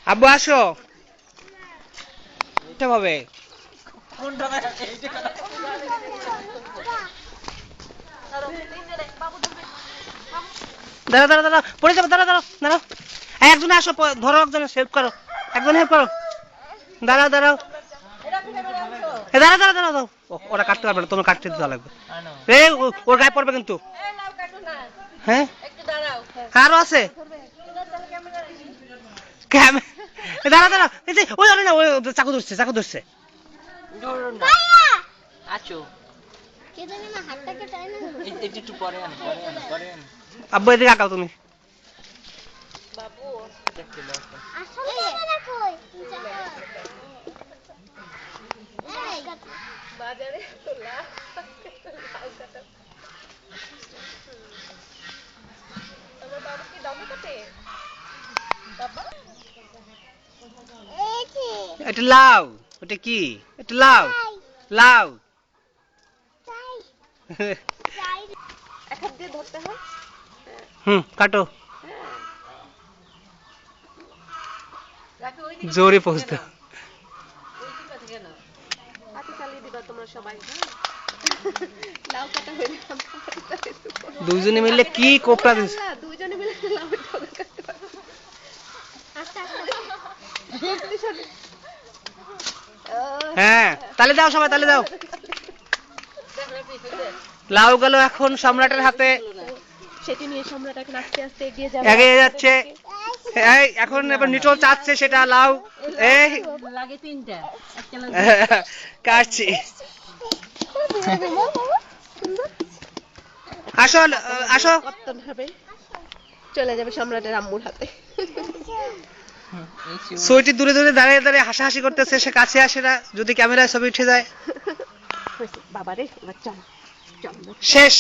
আব্বু আসো ভাবে দাঁড়া দাঁড়া দাঁড়া পড়ে যাবো দাঁড়া দাঁড়াও দাঁড়াও একজনে আসো ধরো একজনে হেল্প করো একজন হেল্প করো দাঁড়াও দাঁড়াও দাঁড়া দাঁড়া দাঁড়া দাও ওরা কাটতে পারবে না তোমার কাটতে দেওয়া লাগবে ওর গায়ে পড়বে কিন্তু হ্যাঁ আরো আছে দাঁড়া দাঁড়া ওই না ওই চাকু ধরছে চাকু ধরছে আব্বু এদিকে আঁকাও তুমি এটা লাউ ওটা কি এটা লাউ লাউ কাটো জোরে পৌঁছতে দুইজনে মিলে কি কোপটা দিচ্ছে হ্যাঁ তালে দাও সবাই তালে দাও লাউ গেল এখন সম্রাটের হাতে সেটি নিয়ে সম্রাট এখন আস্তে আস্তে এগিয়ে যাচ্ছে এই এখন এবার নিটল চাচ্ছে সেটা লাউ এই লাগে তিনটা কাটছি আসো আসো চলে যাবে সম্রাটের আম্মুর হাতে সুইটি দূরে দূরে দাঁড়িয়ে দাঁড়িয়ে হাসাহাসি করতেছে সে কাছে আসে না যদি ক্যামেরায় ছবি উঠে যায় বাবারে এবার চল শেষ